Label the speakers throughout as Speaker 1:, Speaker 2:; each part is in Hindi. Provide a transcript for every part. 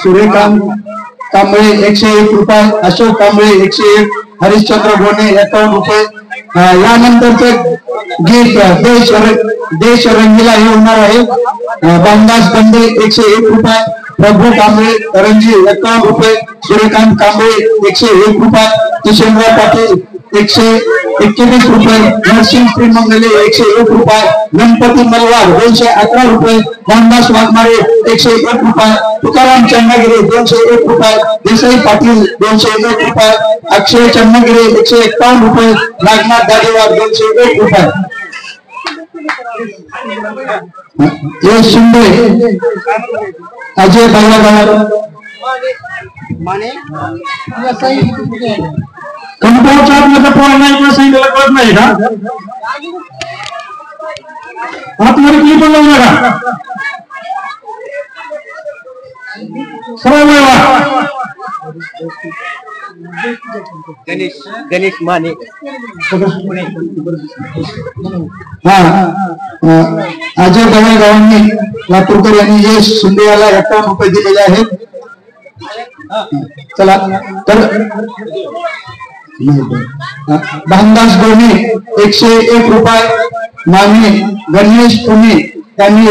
Speaker 1: सूर्यकांत कांबळे 101 रुपये, अशोक कांबळे 101, हरिश्चंद्र गोने 51 रुपये। यानंतरचे गीत देश रंगीला हे होणार आहे। बांदास बंदे 101 रुपये, प्रभू कांबळे करंजी 51 रुपये, सूर्यकांत कांबळे 101 रुपये, किशनराव पाटील 121 रुपये, नरसिंह श्रीमंगले 101 रुपये, गणपती मलवार 211 रुपये, मोहनदास वाघमारे 101 रुपये, तुकाराम चन्नगिरे 201 रुपये, देसाई पाटील 201 रुपये, अक्षय चन्नगिरे 151 रुपये, नागनाथ दादेवार 201 रुपये, यश शिंदे अजय बालागार कंपाऊंडच्या आतमध्ये पोरांना इकडे सांगितलं कळत नाही का? आतमध्ये क्लिप लावू नका सरळ
Speaker 2: गणेश माने
Speaker 1: अजय दळेगावांनी लातूरकर यांनी यश शिंदे याला 51 रुपये दिलेले आहेत। चला तर भानदास गोने 101 रुपये, माने गणेश पुणे यांनी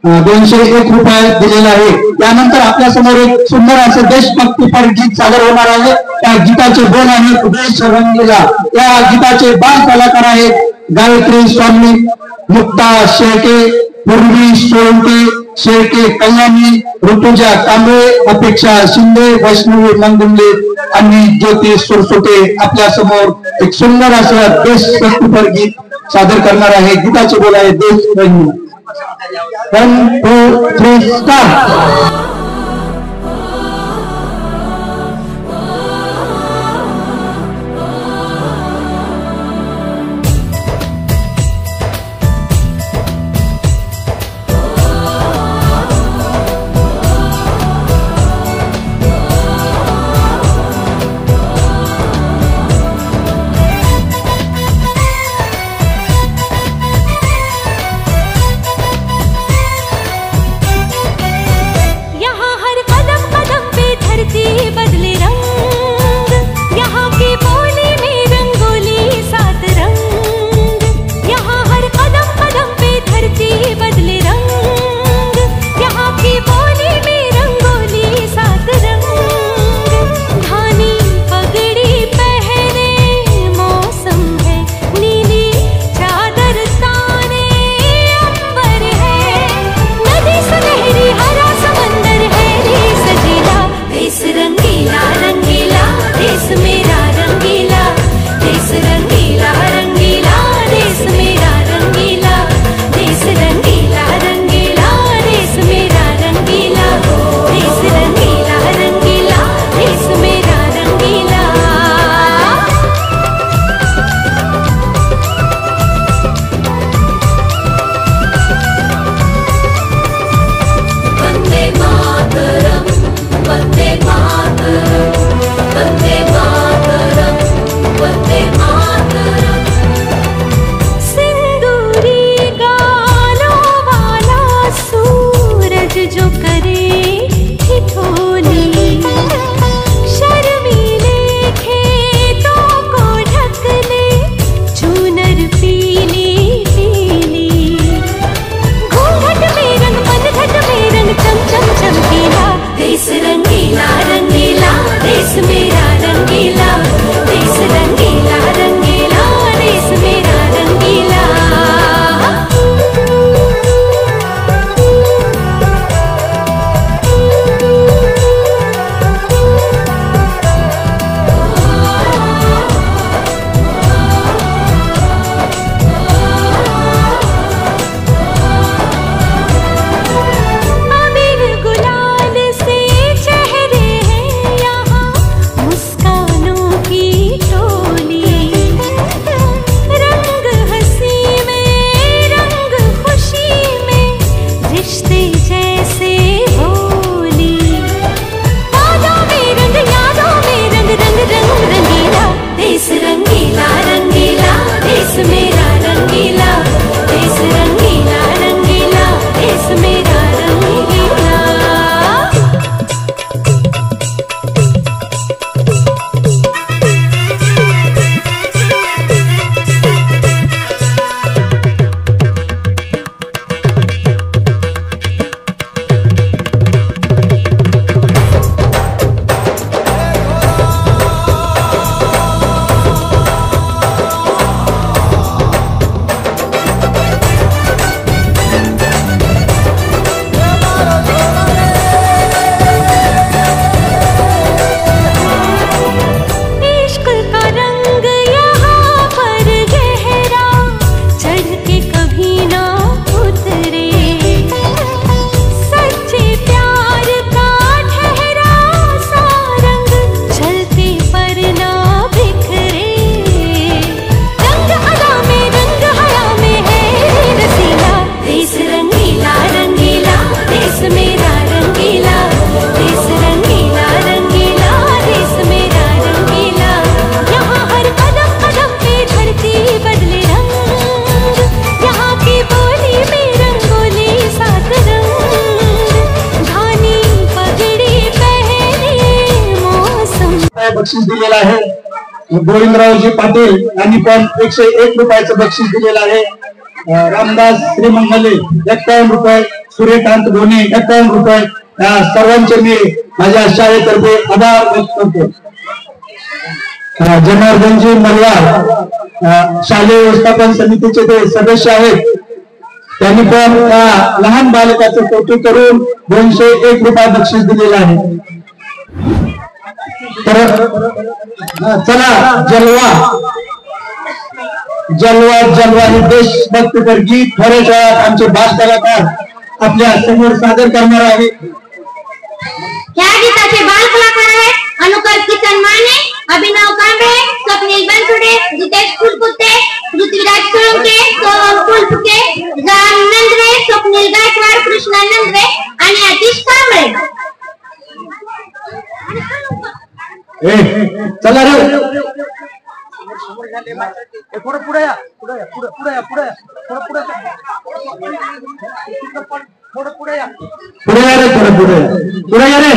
Speaker 1: 201 रुपये दिलेला आहे। त्यानंतर आपल्या समोर एक सुंदर असं देशभक्तीपर गीत सादर होणार आहे। त्या गीताचे बोल आहेत देश रंगीला। या गीताचे बाल कलाकार आहेत गायत्री स्वामी, मुक्ता शेळके, पूर्वी सोळंके, शेळके कल्याणी, ऋतुजा कांबळे, अपेक्षा शिंदे, वैष्णवी मंगुंडे आणि ज्योती सुरसुटे आपल्या समोर एक सुंदर असं देशभक्तीपर गीत सादर करणार आहे। गीताचे बोल आहे देश रंगीला। 1, 2, 3 स्टार्ट। बक्षीस दिलेलं आहे। गोविंदरावजी पाटील यांनी पण 101 रुपयाचं बक्षीस दिलेलं आहे। रामदास श्रीमंगले 51 रुपये, सूर्यकांत गोने 51 रुपये. सर्वांचे मी माझ्या शाळेतर्फे आभार व्यक्त करतो. जनार्दनजी मल्हार शालेय व्यवस्थापन समितीचे ते सदस्य आहेत. त्यांनी पण लहान बालकाचं कौतुक करून 201 रुपये बक्षीस दिलेलं आहे. तर चला जलवा जलवा जलवा हे देशभक्तीपर गीत थोड्याच वेळात आमचे बाल कलाकार आपल्या समोर सादर करणार आहे.
Speaker 2: या गीताचे बाल कलाकार आहेत अनुकल किसन माने, अभिनव कांबळे, स्वप्नील बनसुडे, जितेश फुलपुते, पृथ्वीराज सोळंके, सोहम फुलपुते, राम नंदवे, स्वप्नील गायकवाड, कृष्णा नंदवे आणि आतिश कांबळे.
Speaker 1: चला रे
Speaker 3: पुढे पुढे या पुढे या पुढे पुढे या पुढे थोडं पुढे थोडं पुढे या
Speaker 1: पुढे या रे थोडं पुढे या रे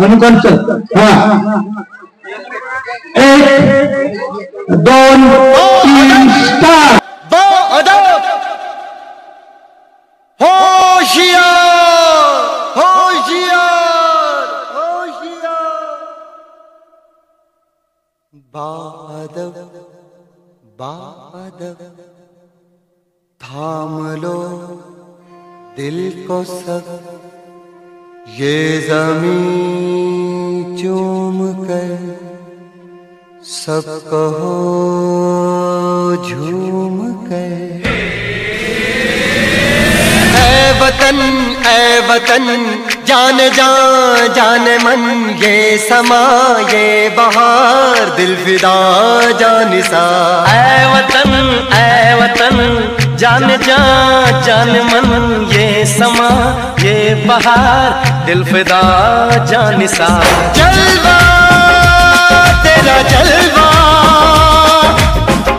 Speaker 1: अनुकंप चल. हा 1 2 3 स्टार्ट.
Speaker 4: बादल बादल थाम लो दिल को सब, ये ज़मीं चूम कर सब कहो झूम कर. ऐ वतन जान जान जान मन, ये समा ये बहार दिल फिदा जानिसा.
Speaker 5: ऐ वतन जान जान जान मन, ये समा ये बहार दिल फिदा जानिसा.
Speaker 4: जलवा तेरा जलवा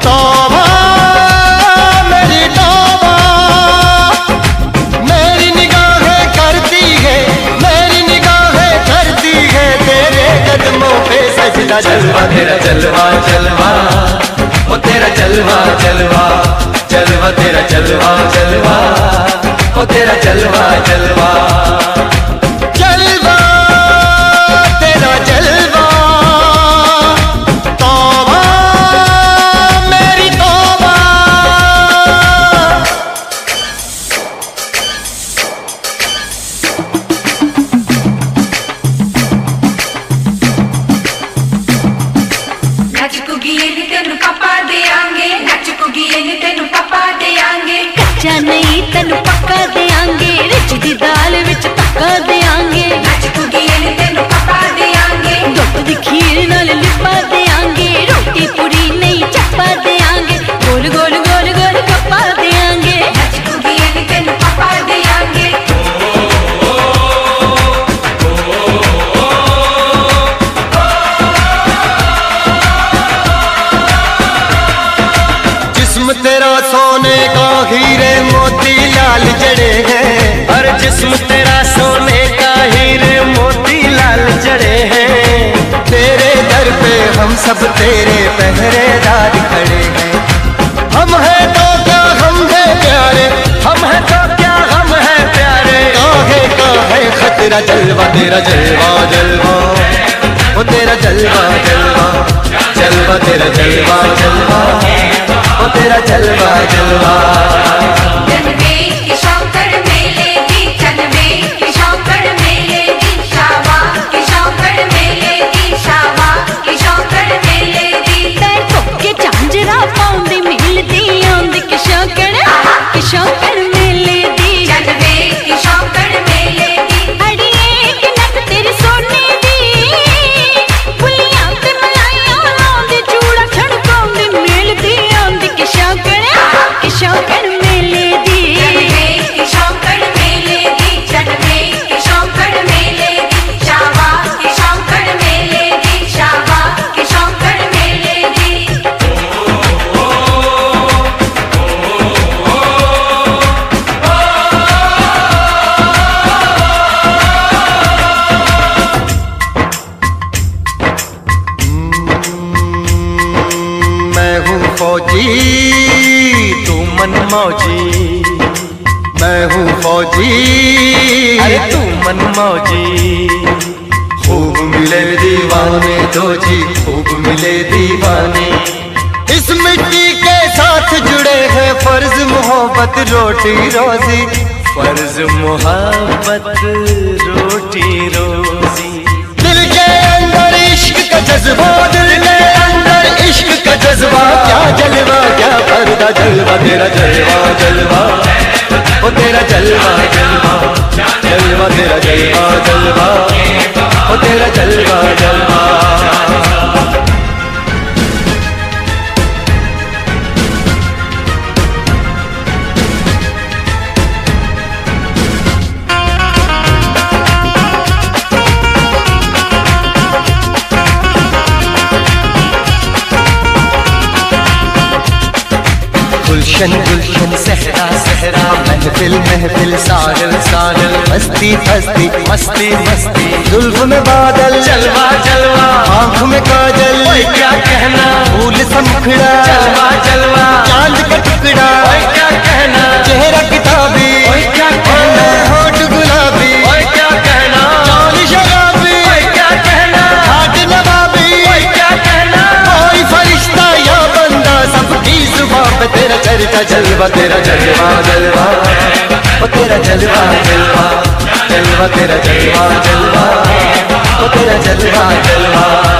Speaker 4: तौबा मेरी तौबा, मेरी निगाहें करती है मेरी निगाहें करती है तेरे कदमों पे सजदा.
Speaker 5: जलवा तेरा जलवा जलवा, ओ तेरा जलवा जलवा, जलवा तेरा जलवा जलवा, ओ तेरा जलवा जलवा.
Speaker 4: जलवा तेरा जलवा तौबा मेरी तौबा.
Speaker 2: कच्चा नहीं तेन पक्का देंगे, रिच दी दाल विच पक्का देंगे. दुध दी खीर नाल लिपा देंगे, रोटी पूरी नहीं चप्पा देंगे, गोल गोल गोल गोल कप्पा देंगे.
Speaker 4: जिस्म तेरा सोने का हीरे मोती लाल जड़े हैं,
Speaker 5: और जिस्म तेरा सोने का हीरे मोती लाल जड़े हैं.
Speaker 4: तेरे दर पे हम सब तेरे पहरेदार खड़े हैं. हम हैं तो क्या हम हैं प्यारे,
Speaker 5: हम हैं तो क्या हम हैं प्यारे.
Speaker 4: काहे का है खतरा. जलवा तेरा जलवा जलवा, ओ तेरा जलवा जलवा, जलवा तेरा जलवा जलवा, ओ तेरा जलवा जलवा.
Speaker 2: शौकड़ मेले दी जलवे की शौकड़ मेले दी, अड़िए कि नक तेरी सोने दी, फुलियां ते मलाइयां लाउंदी, चूड़ा छड़काउंदी मेल दी आंदी कि शौकड़ मेले दी. जलवे की शौकड़ मेले दी, जलवे की शौकड़ मेले दी, शावा की शौकड़ मेले दी, शावा की शौकड़ मेले दी.
Speaker 4: फौजी तू मनमौजी, मैं हूँ फौजी, अरे तू मनमौजी। खूब मिले दीवाने दो जी, खूब मिले दीवाने। इस मिट्टी के साथ जुड़े हैं फर्ज मोहब्बत रोटी रोजी, फर्ज मोहब्बत रोटी रोजी। दिल के अंदर इश्क का जज्बा, दिल के अंदर इश्क का जज्बा, क्या जलवा क्या पर्दा जलवा तेरा जलवा जलवा, ओ तेरा जलवा जलवा, जलवा तेरा जलवा जलवा, ओ तेरा जलवा जलवा। गुलशन गुलशन सहरा सहरा, महफिल महफिल सागल सागल, मस्ती मस्ती मस्ती मस्ती। जुल्फ में बादल जलवा जलवा, आँख में काजल क्या कहना, फूल सा मुखड़ा जलवा जलवा, चांद का टुकड़ा क्या कहना, चेहरा किताबी क्या कहना, होठ गुलाबी क्या कहना, चाल शराबी क्या कहना, हाथ नवाबी क्या कहना, कोई फरिश्ता या बंदा सबकी जुबान पे तेरा चर्चा जलवा तेरा जलवा जलवा, ओ तेरा जलवा जलवा, जलवा तेरा जलवा जलवा, ओ तेरा जलवा जलवा।